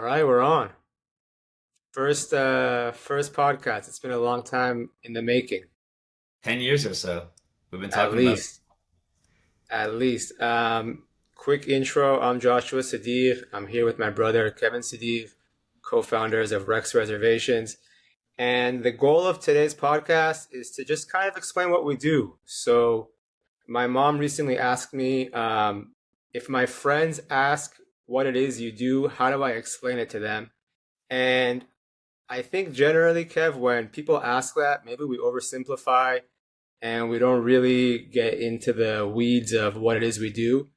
right, we're on. First podcast. It's been a long time in the making, 10 years or so. We've been at talking about it. least. At least. Quick intro. I'm Joshua Sadigh. I'm here with my brother Kevan Sadigh, co-founders of Rex Reservations. And the goal of today's podcast is to just kind of explain what we do. So, my mom recently asked me if my friends ask what it is you do, how do I explain it to them? And I think generally, Kev, when people ask that, maybe we oversimplify and we don't really get into the weeds of what it is we do,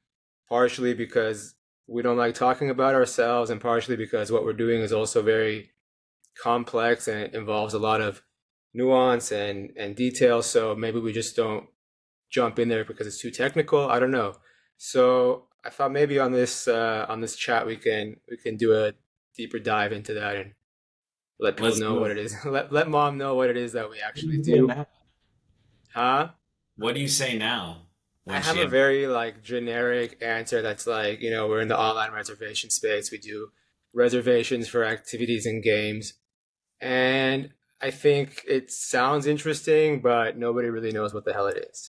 partially because we don't like talking about ourselves, and partially because what we're doing is also very complex and it involves a lot of nuance and detail. So maybe we just don't jump in there because it's too technical. I don't know. So I thought maybe on this chat we can do a deeper dive into that and let people Let's know do what it. it is. Let mom know what it is that we What do actually you say do. now? Huh? What do you say now I when have she a asks? very like generic answer that's like, we're in the online reservation space. We do reservations for activities and games. And I think it sounds interesting, but nobody really knows what the hell it is.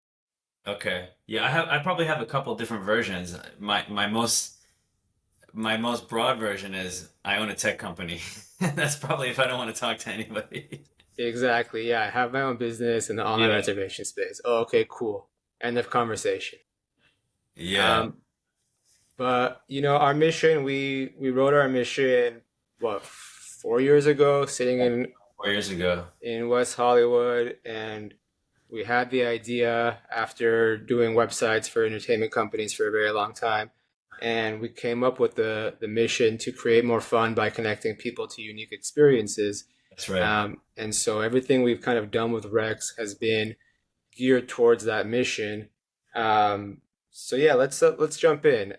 Okay. Yeah, I probably have a couple different versions. My most broad version is I own a tech company. That's probably if I don't want to talk to anybody. Exactly. Yeah, I have my own business in the online Yeah. reservation space. Oh, okay, cool. End of conversation. Yeah. Um, But our mission, we wrote our mission what 4 years ago, sitting 4 years ago. in West Hollywood, and we had the idea after doing websites for entertainment companies for a very long time, and we came up with the mission to create more fun by connecting people to unique experiences. That's right. And so everything we've kind of done with Rex has been geared towards that mission. So yeah, let's jump in.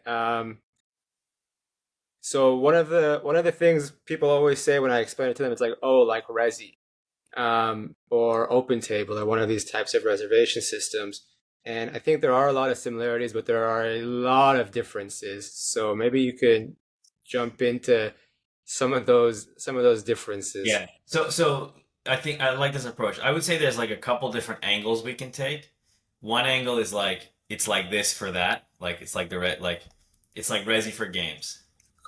So one of the things people always say when I explain it to them, it's like, oh, like Resi, or OpenTable, or one of these types of reservation systems. And I think there are a lot of similarities, but there are a lot of differences. So maybe you could jump into some of those differences. Yeah. So I think I like this approach. I would say there's like a couple different angles we can take. One angle is like it's like this for that. Like it's like it's like Resi for games.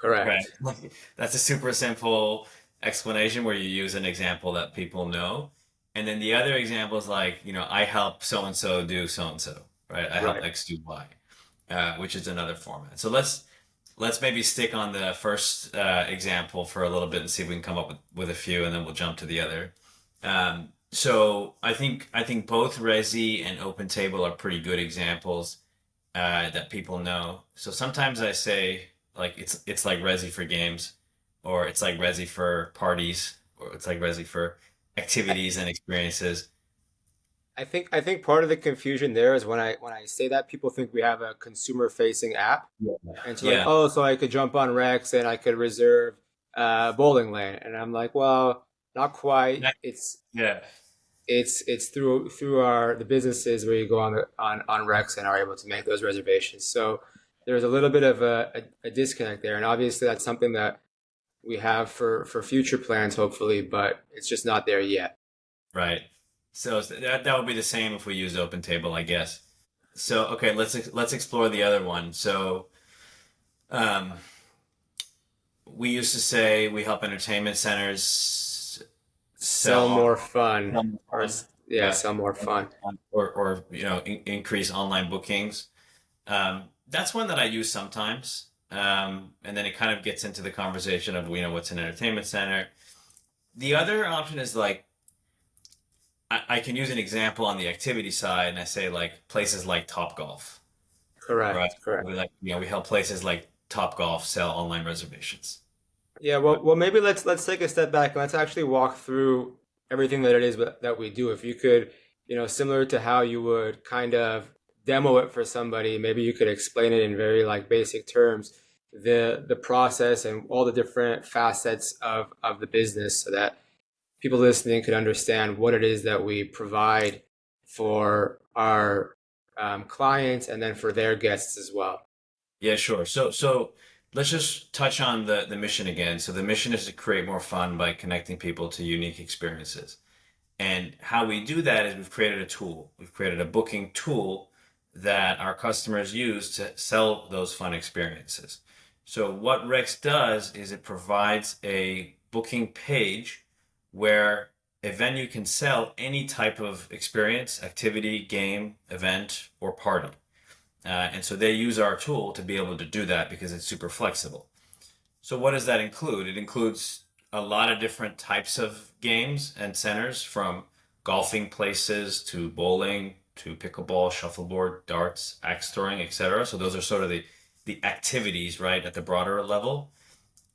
Right. Correct. Like, that's a super simple explanation where you use an example that people know. And then the other example is like, I help so and so do so and so, right? I help Right. X do Y, which is another format. So let's maybe stick on the first example for a little bit and see if we can come up with a few, and then we'll jump to the other. So I think both Resi and OpenTable are pretty good examples that people know. So sometimes I say like it's like Resi for games, or it's like Resi for parties, or it's like Resi for activities and experiences. I think part of the confusion there is when I say that, people think we have a consumer facing app. Yeah. And so like, Yeah. oh, so I could jump on Rex and I could reserve bowling lane. And I'm like, well, not quite. Yeah. It's through our the businesses where you go on Rex and are able to make those reservations. So there's a little bit of a disconnect there. And obviously that's something that we have for future plans, hopefully, but it's just not there yet. Right. So that would be the same if we use OpenTable, I guess. So okay, let's explore the other one. So um, we used to say we help entertainment centers Sell sell more fun, or fun, yeah, yeah, sell more fun. or increase online bookings. That's one that I use sometimes. And then it kind of gets into the conversation of what's an entertainment center. The other option is like I can use an example on the activity side, and I say like places like Topgolf, right? Correct, correct. We help places like Topgolf sell online reservations. Yeah, Right. well, maybe let's take a step back and let's actually walk through everything that it is that we do. If you could, similar to how you would kind of demo it for somebody, maybe you could explain it in very like basic terms, the process and all the different facets of the business, so that people listening could understand what it is that we provide for our clients and then for their guests as well. Yeah, sure. So let's just touch on the mission again. So the mission is to create more fun by connecting people to unique experiences. And how we do that is we've created a tool. We've created a booking tool that our customers use to sell those fun experiences. So what Rex does is it provides a booking page where a venue can sell any type of experience, activity, game, event, or party. And so they use our tool to be able to do that because it's super flexible. So what does that include? It includes a lot of different types of games and centers, from golfing places to bowling to pickleball, shuffleboard, darts, axe throwing, etc. So those are sort of the activities, right, at the broader level.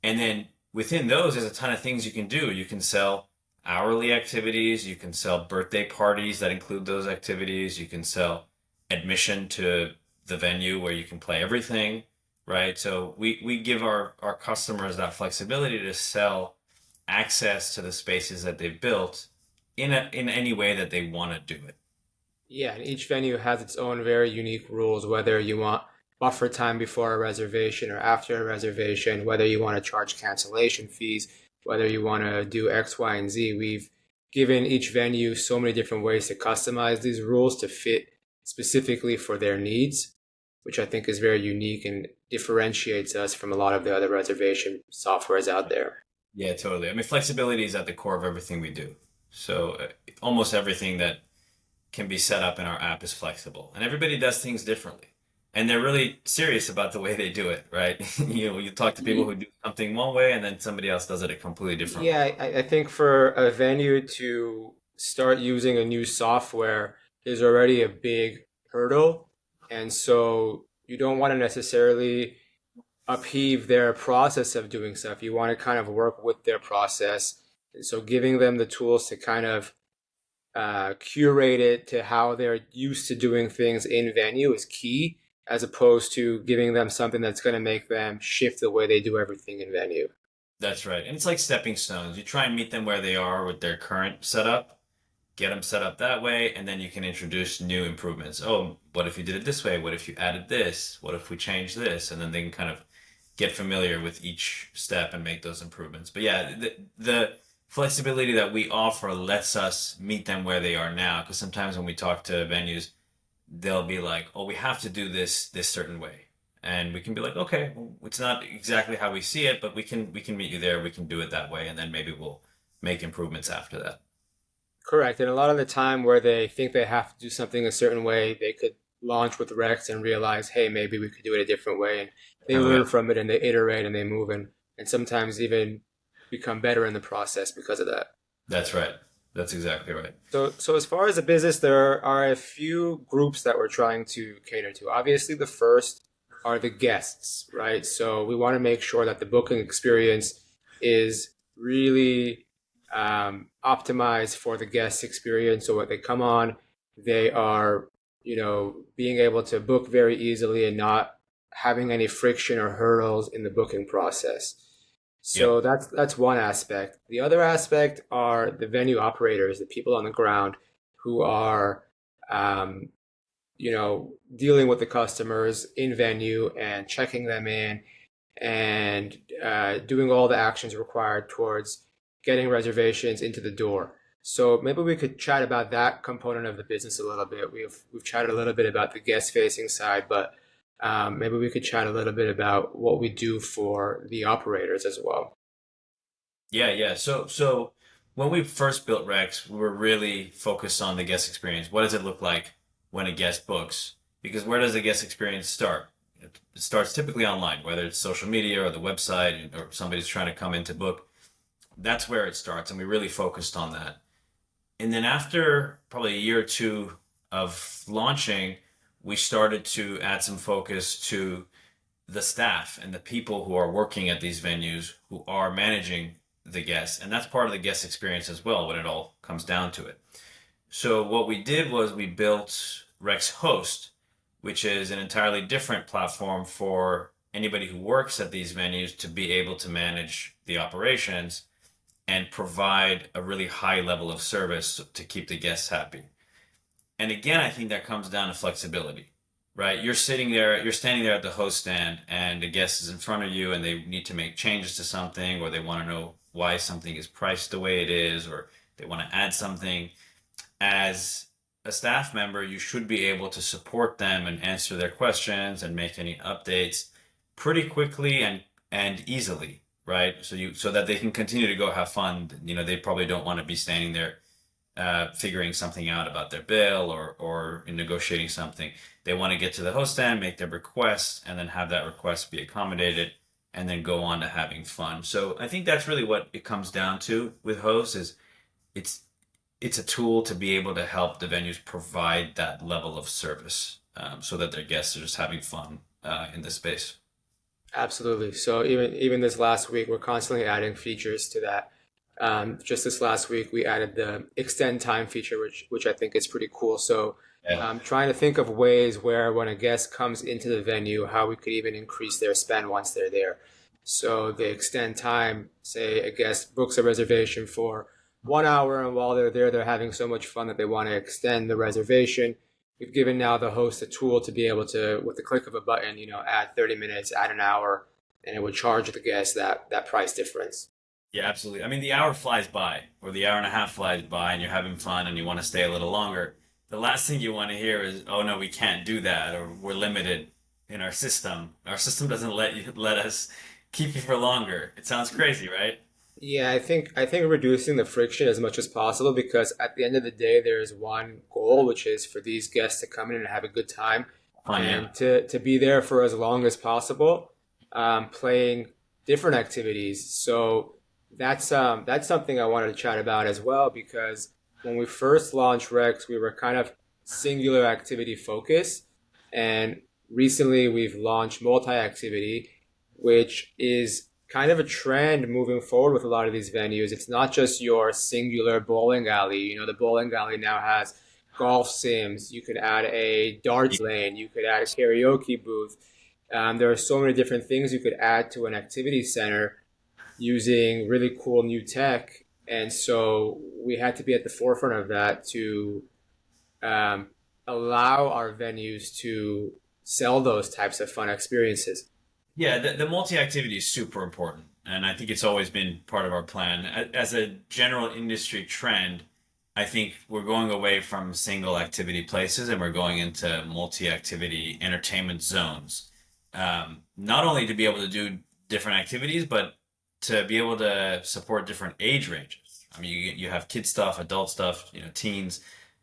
And then within those, there's a ton of things you can do. You can sell hourly activities. You can sell birthday parties that include those activities. You can sell admission to the venue where you can play everything, right? So we give our customers that flexibility to sell access to the spaces that they've built in any way that they want to do it. Yeah, and each venue has its own very unique rules, whether you want buffer time before a reservation or after a reservation, whether you want to charge cancellation fees, whether you want to do X, Y, and Z. We've given each venue so many different ways to customize these rules to fit specifically for their needs, which I think is very unique and differentiates us from a lot of the other reservation softwares out there. Yeah, totally. I mean, flexibility is at the core of everything we do. So almost everything that can be set up in our app is flexible, and everybody does things differently. And they're really serious about the way they do it, right? You talk to people who do something one way and then somebody else does it a completely different way. Yeah, I think for a venue to start using a new software is already a big hurdle. And so you don't want to necessarily upheave their process of doing stuff. You want to kind of work with their process. And so giving them the tools to kind of curate it to how they're used to doing things in venue is key, as opposed to giving them something that's going to make them shift the way they do everything in venue. That's right. And it's like stepping stones. You try and meet them where they are with their current setup, get them set up that way, and then you can introduce new improvements. Oh, what if you did it this way? What if you added this? What if we changed this? And then they can kind of get familiar with each step and make those improvements. But yeah, the flexibility that we offer lets us meet them where they are now. Because sometimes when we talk to venues, they'll be like, "Oh, we have to do this certain way," and we can be like, "Okay, well, it's not exactly how we see it, but we can meet you there. We can do it that way, and then maybe we'll make improvements after that." Correct. And a lot of the time where they think they have to do something a certain way, they could launch with Rex and realize, hey, maybe we could do it a different way. And they Oh learn yeah, from it and they iterate and they move and sometimes even become better in the process because of that. that's right. That's exactly right. So as far as the business, there are a few groups that we're trying to cater to. Obviously, the first are the guests, right? So we want to make sure that the booking experience is really optimized for the guest experience. So when they come on, they are, being able to book very easily and not having any friction or hurdles in the booking process. Yep. So that's one aspect. The other aspect are the venue operators, the people on the ground who are, um, dealing with the customers in venue and checking them in and doing all the actions required towards getting reservations into the door. So maybe we could chat about that component of the business a little bit. We've chatted a little bit about the guest facing side, but maybe we could chat a little bit about what we do for the operators as well. Yeah, yeah. So when we first built Rex, we were really focused on the guest experience. What does it look like when a guest books? Because where does the guest experience start? It starts typically online, whether it's social media or the website or somebody's trying to come in to book. That's where it starts, and we really focused on that. And then after probably a year or two of launching, we started to add some focus to the staff and the people who are working at these venues who are managing the guests. And that's part of the guest experience as well when it all comes down to it. So what we did was we built Rex Host, which is an entirely different platform for anybody who works at these venues to be able to manage the operations and provide a really high level of service to keep the guests happy. And again, I think that comes down to flexibility. right? You're standing there at the host stand, and the guest is in front of you, and they need to make changes to something, or they want to know why something is priced the way it is, or they want to add something. As a staff member, you should be able to support them and answer their questions and make any updates pretty quickly and easily, right? So that they can continue to go have fun. You know, they probably don't want to be standing there figuring something out about their bill or in negotiating something. They want to get to the host stand, make their request, and then have that request be accommodated, and then go on to having fun. So I think that's really what it comes down to with hosts is it's it's a tool to be able to help the venues provide that level of service so that their guests are just having fun in the space. Absolutely. So even this last week, we're constantly adding features to that. Just this last week, we added the extend time feature, which I think is pretty cool. So Yeah. trying to think of ways where when a guest comes into the venue, how we could even increase their spend once they're there. So the extend time, say a guest books a reservation for 1 hour, and while they're there, they're having so much fun that they want to extend the reservation. We've given now the host a tool to be able to, with the click of a button, add 30 minutes, add an hour, and it would charge the guest that price difference. Yeah, absolutely. I mean, the hour flies by, or the hour and a half flies by, and you're having fun and you want to stay a little longer. The last thing you want to hear is, "Oh no, we can't do that," or "We're limited in our system. Our system doesn't let us keep you for longer." It sounds crazy, right? Yeah, I think reducing the friction as much as possible, because at the end of the day, there is one goal, which is for these guests to come in and have a good time Fun, yeah. and to be there for as long as possible, playing different activities. So that's something I wanted to chat about as well, because when we first launched Rex, we were kind of singular activity focused, and recently we've launched multi-activity, which is kind of a trend moving forward with a lot of these venues. It's not just your singular bowling alley. The bowling alley now has golf sims. You could add a darts lane. You could add a karaoke booth. There are so many different things you could add to an activity center using really cool new tech. And so we had to be at the forefront of that to um, allow our venues to sell those types of fun experiences. Yeah, the multi-activity is super important, and I think it's always been part of our plan. As a general industry trend, I think we're going away from single activity places and we're going into multi-activity entertainment zones. Not only to be able to do different activities, but to be able to support different age ranges. I mean, you have kid stuff, adult stuff, teens.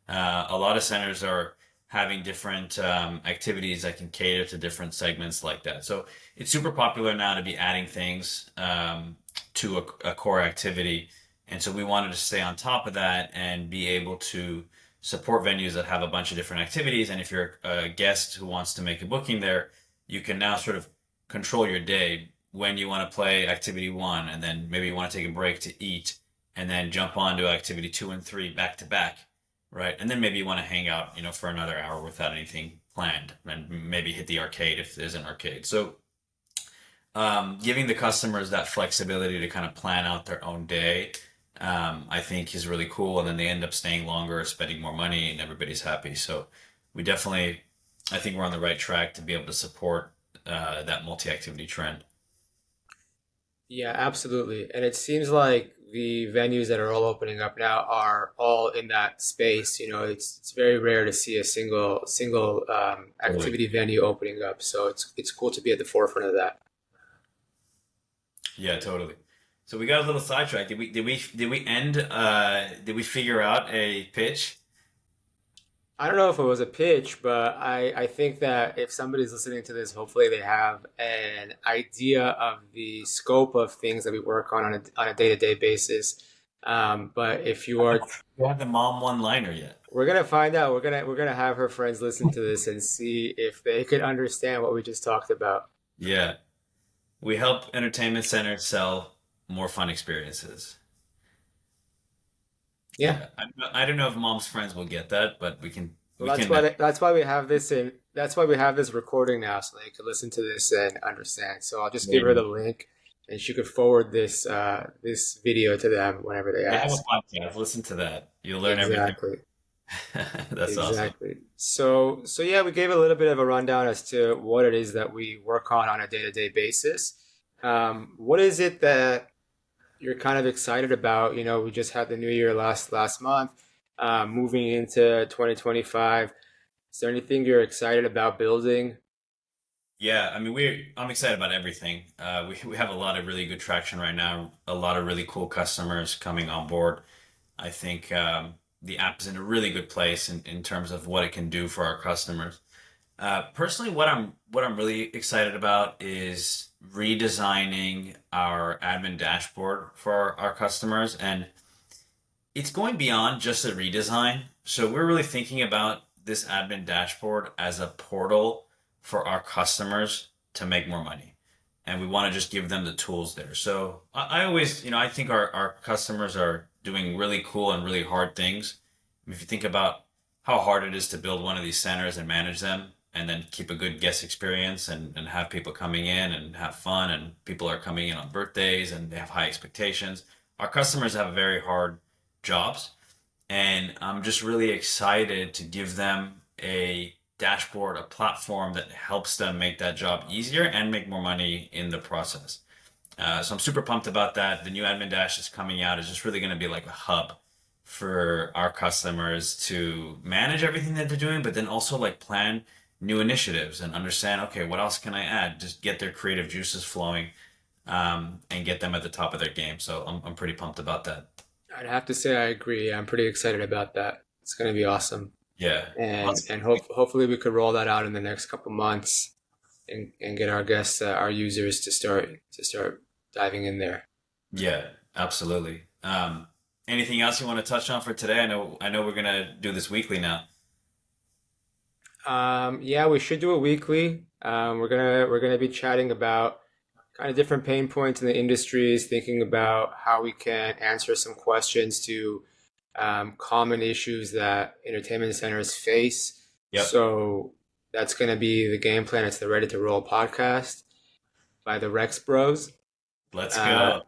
A lot of centers are having different activities that can cater to different segments like that. So it's super popular now to be adding things to a core activity. And so we wanted to stay on top of that and be able to support venues that have a bunch of different activities. And if you're a guest who wants to make a booking there, you can now sort of control your day when you want to play activity one, and then maybe you want to take a break to eat, and then jump on to activity two and three back to back. Right. And then maybe you want to hang out, for another hour without anything planned and maybe hit the arcade if there's an arcade. So, giving the customers that flexibility to kind of plan out their own day, I think is really cool. And then they end up staying longer, spending more money, and everybody's happy. So we definitely, I think we're on the right track to be able to support that multi-activity trend. Yeah, absolutely. And it seems like the venues that are all opening up now are all in that space. It's very rare to see a single Totally. activity venue opening up. So it's cool to be at the forefront of that. Yeah, totally. So we got a little sidetracked. Did we end did we figure out a pitch? I don't know if it was a pitch, but I think that if somebody's listening to this, hopefully they have an idea of the scope of things that we work on a day-to-day basis. But if you are, We have the mom one-liner yet. we're gonna find out. We're gonna have her friends listen to this and see if they could understand what we just talked about. Yeah. We help entertainment centers sell more fun experiences. Yeah. Yeah. I don't know if mom's friends will get that, but Well, we that's can why that's why we have this in. That's why we have this recording now, so they can listen to this and understand. So I'll just give her the maybe link, and she could forward this video to them whenever they they have a ask. podcast. Listen to that. You'll learn everything. Exactly. That's awesome. Exactly. So yeah, we gave a little bit of a rundown as to what it is that we work on a day-to-day basis. What is it that you're kind of excited about? You know, we just had the new year last month, moving into 2025. Is there anything you're excited about building? Yeah, I mean, I'm excited about everything. We have a lot of really good traction right now, a lot of really cool customers coming on board. I think the app is in a really good place in terms of what it can do for our customers. Personally, what I'm really excited about is redesigning our admin dashboard for our customers, and it's going beyond just a redesign. So we're really thinking about this admin dashboard as a portal for our customers to make more money. And we want to just give them the tools there. So I always, I think our customers are doing really cool and really hard things. If you think about how hard it is to build one of these centers and manage them and then keep a good guest experience and have people coming in and have fun and people are coming in on birthdays and they have high expectations. Our customers have very hard jobs. And I'm just really excited to give them a dashboard, a platform that helps them make that job easier and make more money in the process. So I'm super pumped about that. The new admin dash is coming out. It's just really going to be like a hub for our customers to manage everything that they're doing, but then also like plan new initiatives and understand, okay, what else can I add? Just get their creative juices flowing, and get them at the top of their game. So I'm pretty pumped about that. I'd have to say I agree. I'm pretty excited about that. It's going to be awesome, Yeah. and hopefully we could roll that out in the next couple months and get our guests, our users to start diving in there. Yeah, absolutely. Anything else you want to touch on for today? I know we're gonna do this weekly now. Yeah, we should do it weekly. We're gonna be chatting about kind of different pain points in the industries, thinking about how we can answer some questions to common issues that entertainment centers face. Yep. So that's gonna be the game plan. It's the Ready to Roll podcast by the Rex Bros. Let's Uh, go.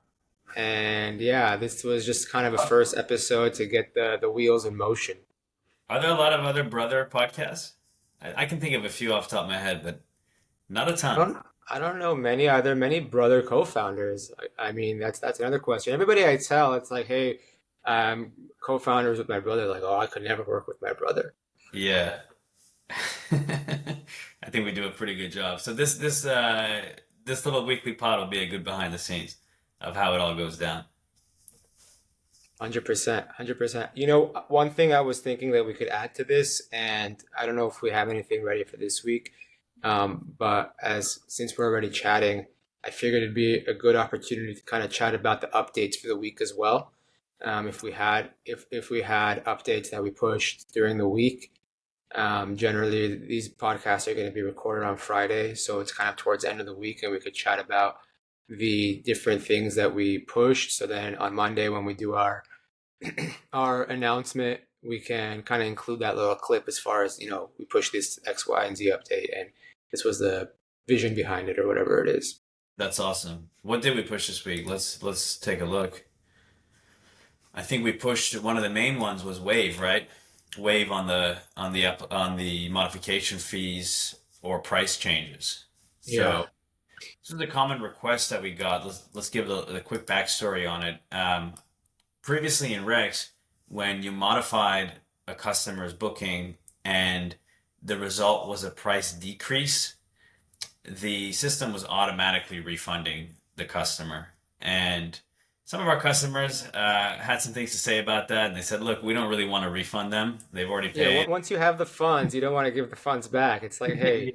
and yeah, this was just kind of a first episode to get the wheels in motion. Are there a lot of other brother podcasts? I can think of a few off the top of my head, but not a I ton. don't I don't know many. Are there many brother co-founders? I mean, that's another question. Everybody I tell, it's like, hey, co-founders with my brother. Like, oh, I could never work with my brother. Yeah. I think we do a pretty good job. So this little weekly pod will be a good behind the scenes of how it all goes down. 100%, 100%. You know, one thing I was thinking that we could add to this, and I don't know if we have anything ready for this week, but as since we're already chatting, I figured it'd be a good opportunity to kind of chat about the updates for the week as well. If we had updates that we pushed during the week, generally these podcasts are going to be recorded on Friday, so it's kind of towards the end of the week, and we could chat about the different things that we pushed. So then on Monday when we do our announcement, we can kind of include that little clip as far as, we push this X, Y, and Z update, and this was the vision behind it or whatever it is. That's awesome. What did we push this week? Let's take a look. I think we pushed one of the main ones was Wave, right? Wave on the modification fees or price changes. Yeah. So this is a common request that we got. Let's give a quick backstory on it. Previously in Rex, when you modified a customer's booking and the result was a price decrease, the system was automatically refunding the customer. And some of our customers had some things to say about that. And they said, look, we don't really want to refund them. They've already Yeah, paid. once you have the funds, you don't want to give the funds back. It's like, hey,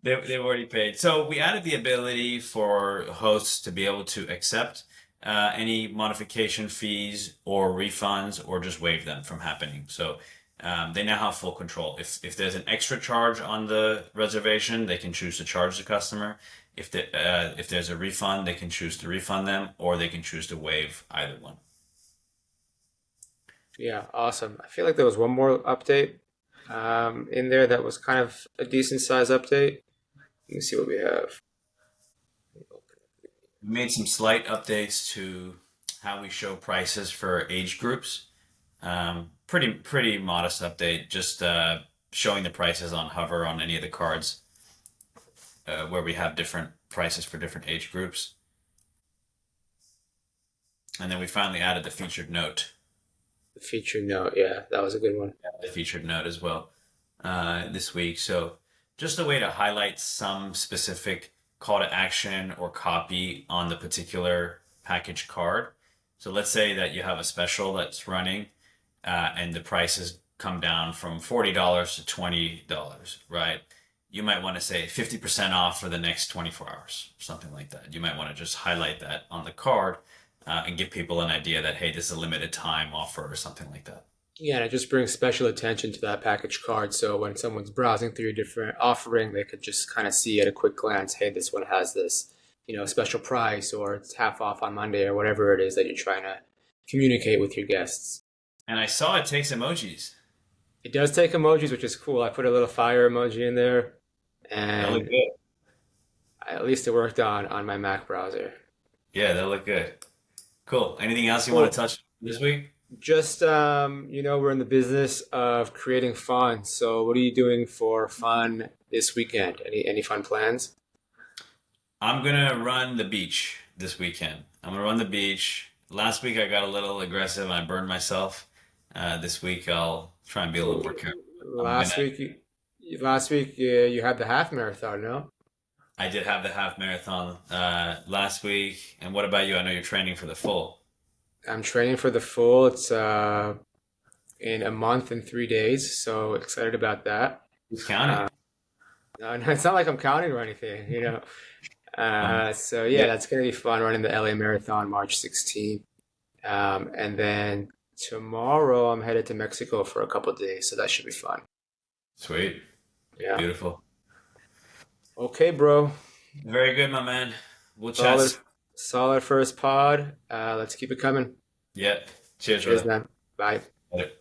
They've already paid. So we added the ability for hosts to be able to accept any modification fees or refunds or just waive them from happening. So they now have full control. If there's an extra charge on the reservation, they can choose to charge the customer. If there's a refund, they can choose to refund them or they can choose to waive either one. yeah, awesome. I feel like there was one more update in there that was kind of a decent size update. Let me see what we have. We made some slight updates to how we show prices for age groups. Pretty modest update. Just showing the prices on Hover on any of the cards where we have different prices for different age groups. And then we finally added the featured note. The feature note, yeah, that was a good one. The featured note as well this week. So just a way to highlight some specific call to action or copy on the particular package card. So let's say that you have a special that's running and the prices come down from $40 to $20, right? You might want to say 50% off for the next 24 hours, something like that. You might want to just highlight that on the card and give people an idea that, hey, this is a limited time offer or something like that. Yeah, and it just brings special attention to that package card. So when someone's browsing through a different offering, they could just kind of see at a quick glance, hey, this one has this, special price, or it's half off on Monday, or whatever it is that you're trying to communicate with your guests. And I saw it takes emojis. It does take emojis, which is cool. I put a little fire emoji in there, That look and good. at least it worked on my Mac browser. Yeah, that look good. Cool. Anything else you want to Cool. touch this week? Just we're in the business of creating fun. So what are you doing for fun this weekend? Any fun plans? I'm gonna run the beach this weekend. I'm gonna run the beach. Last week I got a little aggressive and I burned myself. This week I'll try and be a little more careful. I'm gonna. Last week, last week you had the half marathon, no? I did have the half marathon last week. And what about you? I know you're training for the full. I'm training for the full. It's in a month and 3 days, so excited about that. Who's counting? No, no, it's not like I'm counting or anything. So yeah, Yeah. that's gonna be fun running the LA Marathon March 16th. And then tomorrow I'm headed to Mexico for a couple of days, so that should be fun. Sweet. Yeah. Beautiful. Okay, bro. Very good, my man. We'll chat Solid, soon. solid first pod. Let's keep it coming. Yeah. Cheers, Cheers, brother. man. Bye. Later.